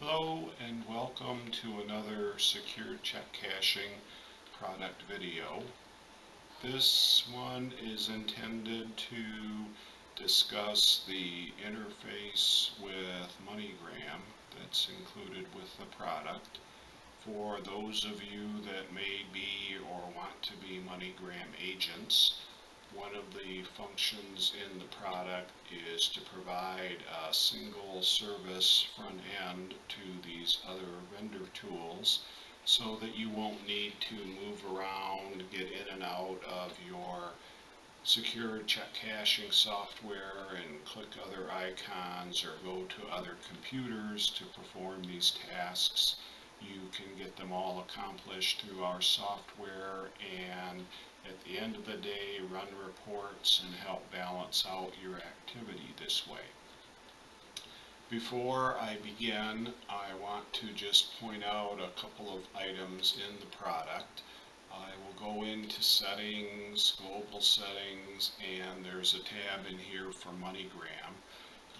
Hello and welcome to another secure check cashing product video. This one is intended to discuss the interface with MoneyGram that's included with the product. For those of you that may be or want to be MoneyGram agents, one of the functions in the product is to provide a single service front end to these other vendor tools so that you won't need to move around, get in and out of your secure check cashing software and click other icons or go to other computers to perform these tasks. You can get them all accomplished through our software and at the end of the day run reports and help balance out your activity this way. Before I begin, I want to just point out a couple of items in the product. I will go into settings, global settings, and there's a tab in here for MoneyGram.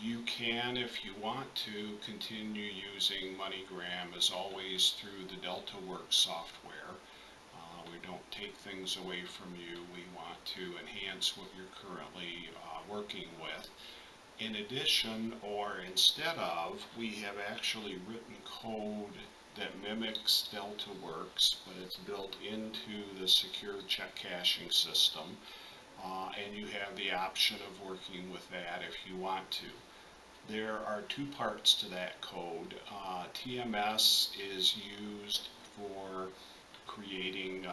You can, if you want to, continue using MoneyGram as always through the DeltaWorks software. We don't take things away from you. We want to enhance what you're currently working with. In addition, or instead of, we have actually written code that mimics DeltaWorks, but it's built into the secure check cashing system, and you have the option of working with that if you want to. There are two parts to that code. TMS is used for creating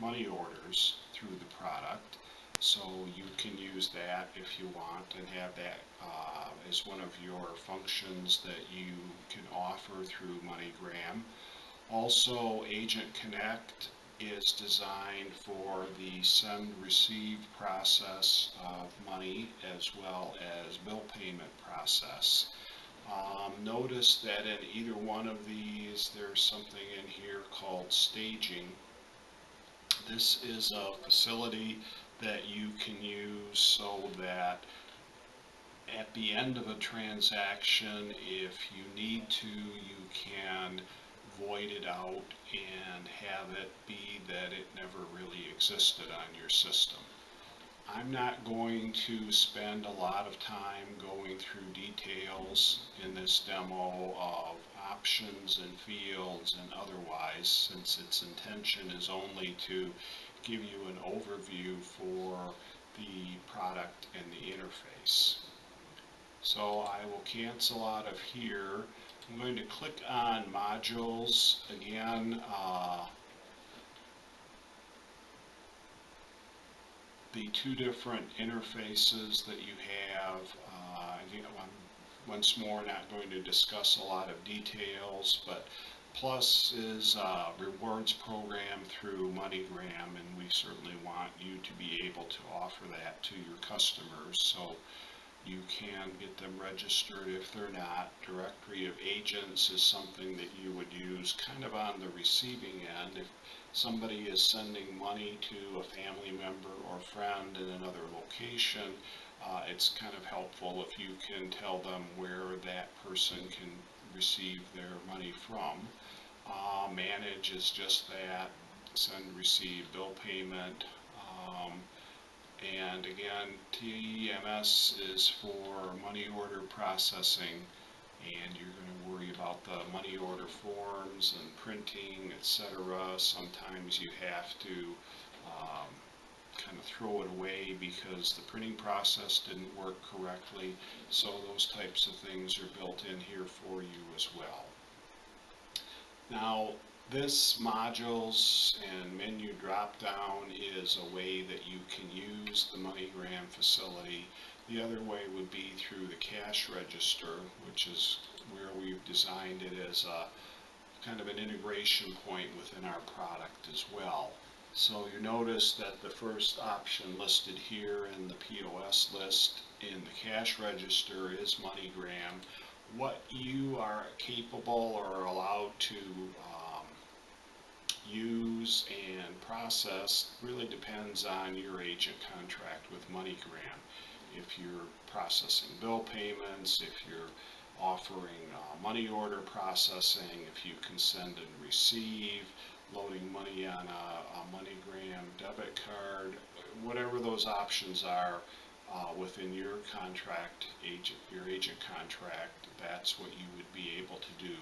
money orders through the product, so you can use that if you want and have that as one of your functions that you can offer through MoneyGram. Also, Agent Connect is designed for the send-receive process of money as well as bill payment process. Notice that in either one of these there's something in here called staging. This is a facility that you can use so that at the end of a transaction, if you need to, you can void it out and have it be that it never really existed on your system. I'm not going to spend a lot of time going through details in this demo of options and fields and otherwise, since its intention is only to give you an overview for the product and the interface. So I will cancel out of here. I'm going to click on modules again. The two different interfaces that you have. I'm once more not going to discuss a lot of details, but Plus is a rewards program through MoneyGram, and we certainly want you to be able to offer that to your customers so you can get them registered if they're not. Directory of agents is something that you would use kind of on the receiving end. If somebody is sending money to a family member or friend in another location, it's kind of helpful if you can tell them where that person can receive their money from. Manage is just that, send, receive, bill payment. And again, TMS is for money order processing, and you're going to worry about the money order forms and printing, etc. Sometimes you have to kind of throw it away because the printing process didn't work correctly, so those types of things are built in here for you as well. Now, this modules and menu drop down is a way that you can use the MoneyGram facility. The other way would be through the cash register, which is where we've designed it as a kind of an integration point within our product as well. So you notice that the first option listed here in the POS list in the cash register is MoneyGram. What you are capable or allowed to use and process really depends on your agent contract with MoneyGram. If you're processing bill payments, if you're offering money order processing, if you can send and receive, loading money on a MoneyGram debit card, whatever those options are within your contract, your agent contract, that's what you would be able to do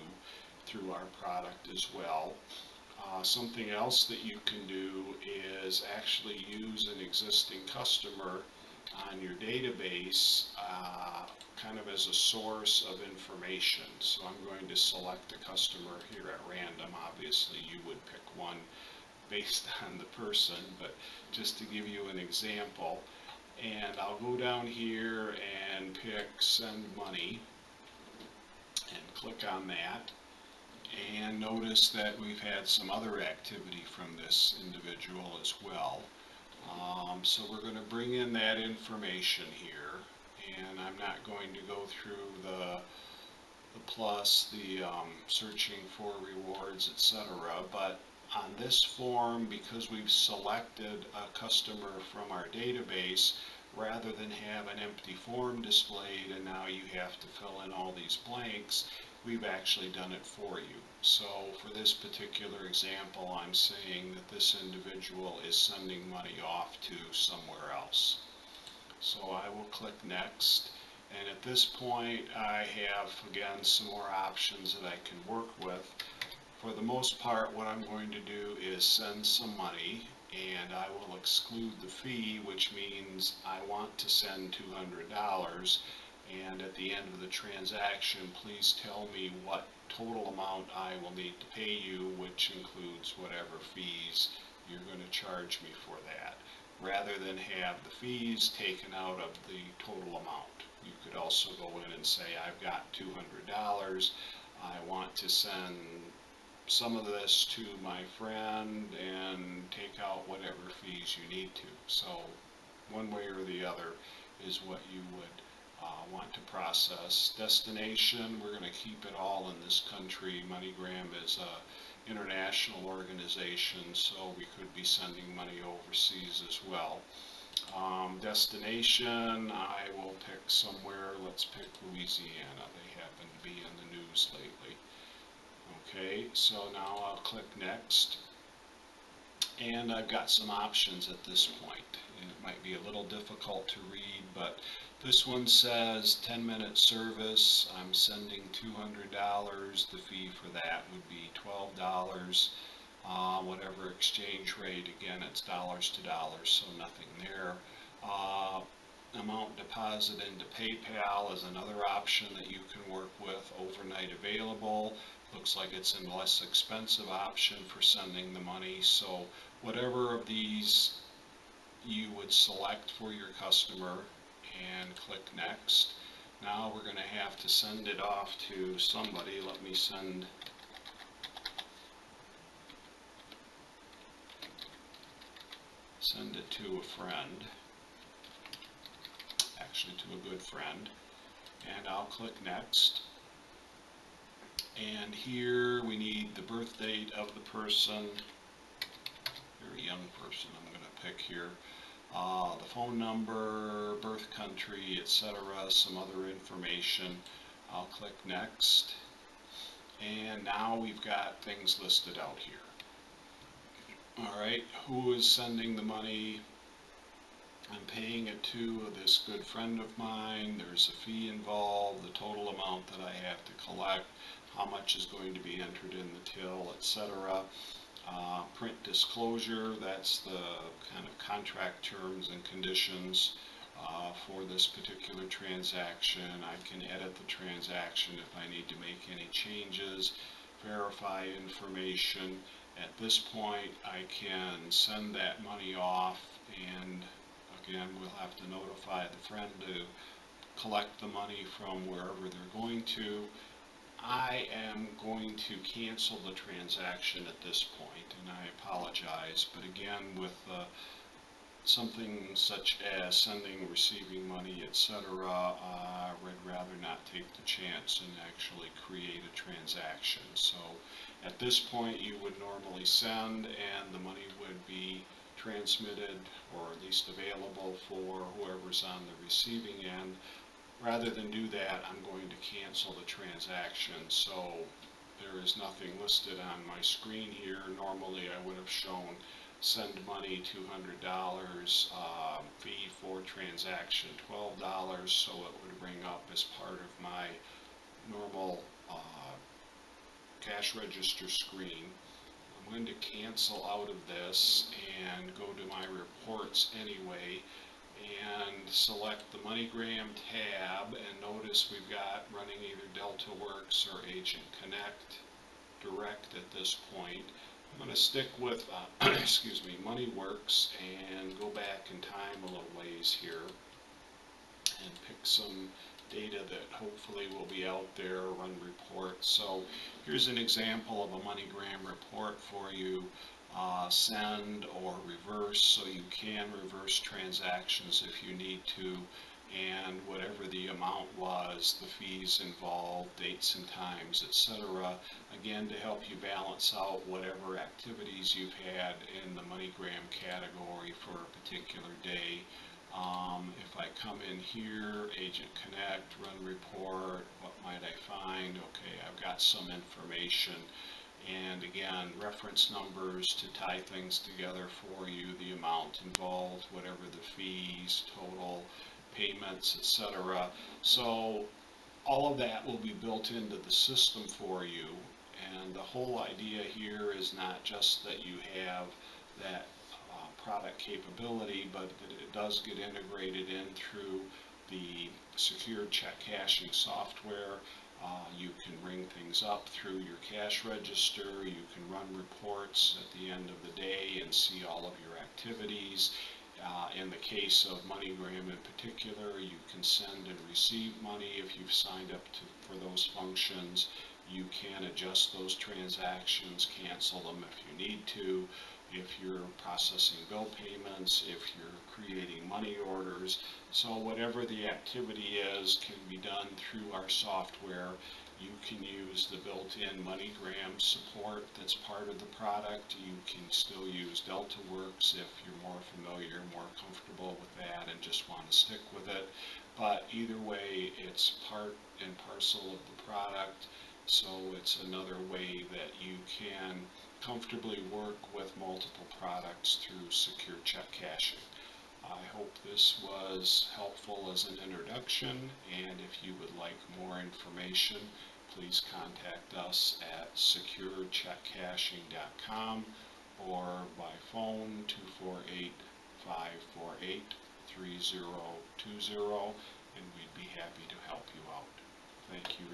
through our product as well. Something else that you can do is actually use an existing customer on your database kind of as a source of information. So I'm going to select a customer here at random. Obviously you would pick one based on the person, but just to give you an example, and I'll go down here and pick send money and click on that. And notice that we've had some other activity from this individual as well. So we're going to bring in that information here, and I'm not going to go through the plus, the searching for rewards, etc. But on this form, because we've selected a customer from our database, rather than have an empty form displayed and now you have to fill in all these blanks, we've actually done it for you. So for this particular example, I'm saying that this individual is sending money off to somewhere else. So I will click next, and at this point I have again some more options that I can work with. For the most part, what I'm going to do is send some money, and I will exclude the fee, which means I want to send $200, and at the end of the transaction, please tell me what total amount I will need to pay you, which includes whatever fees you're going to charge me for that, rather than have the fees taken out of the total amount. You could also go in and say, I've got $200, I want to send some of this to my friend and take out whatever fees you need to. So one way or the other is what you would want to process. Destination, we're going to keep it all in this country. MoneyGram is an international organization, so we could be sending money overseas as well. Destination, I will pick somewhere. Let's pick Louisiana. They happen to be in the news lately. Okay, so now I'll click next, and I've got some options at this point. And it might be a little difficult to read, but this one says 10-minute service. I'm sending $200. The fee for that would be $12. Whatever exchange rate, again, it's dollars to dollars, so nothing there. Amount deposit into PayPal is another option that you can work with. Overnight available. Looks like it's a less expensive option for sending the money. So whatever of these you would select for your customer and click next. Now we're going to have to send it off to somebody. Let me send it to a friend, actually to a good friend, and I'll click next. And here we need the birth date of the person, very young person I'm going to pick here, the phone number, birth country, etc., some other information. I'll click next, and now we've got things listed out here. Alright, who is sending the money? I'm paying it to this good friend of mine. There's a fee involved, the total amount that I have to collect, how much is going to be entered in the till, etc. Print disclosure, that's the kind of contract terms and conditions for this particular transaction. I can edit the transaction if I need to make any changes, verify information. At this point, I can send that money off, and again, we'll have to notify the friend to collect the money from wherever they're going to. I am going to cancel the transaction at this point, and I apologize, but again, with something such as sending, receiving money, etc., I would rather not take the chance and actually create a transaction. So at this point, you would normally send, and the money would be transmitted, or at least available for whoever's on the receiving end. rather than do that, I'm going to cancel the transaction. So there is nothing listed on my screen here. Normally I would have shown send money $200, fee for transaction $12, so it would bring up as part of my normal cash register screen. I'm going to cancel out of this and go to my reports anyway and select the MoneyGram tab, and notice we've got running either DeltaWorks or Agent Connect Direct at this point. I'm going to stick with excuse me, MoneyWorks and go back in time a little ways here and pick some data that hopefully will be out there, run reports. So here's an example of a MoneyGram report for you. Send or reverse, so you can reverse transactions if you need to, and whatever the amount was, the fees involved, dates and times, etc. Again, to help you balance out whatever activities you've had in the MoneyGram category for a particular day. If I come in here, Agent Connect, run report, what might I find? Okay, I've got some information. And again, reference numbers to tie things together for you, the amount involved, whatever the fees, total payments, etc. So all of that will be built into the system for you. And the whole idea here is not just that you have that product capability, but that it does get integrated in through the secure check cashing software. You can ring things up through your cash register. You can run reports at the end of the day and see all of your activities. In the case of MoneyGram in particular, you can send and receive money if you've signed up for those functions. You can adjust those transactions, cancel them if you need to. If you're processing bill payments, if you're creating money orders. So whatever the activity is can be done through our software. You can use the built-in MoneyGram support that's part of the product. You can still use DeltaWorks if you're more familiar, more comfortable with that and just want to stick with it. But either way, it's part and parcel of the product. So it's another way that you can comfortably work with multiple products through secure check cashing. I hope this was helpful as an introduction, and if you would like more information, please contact us at securecheckcashing.com or by phone 248-548-3020, and we'd be happy to help you out. Thank you.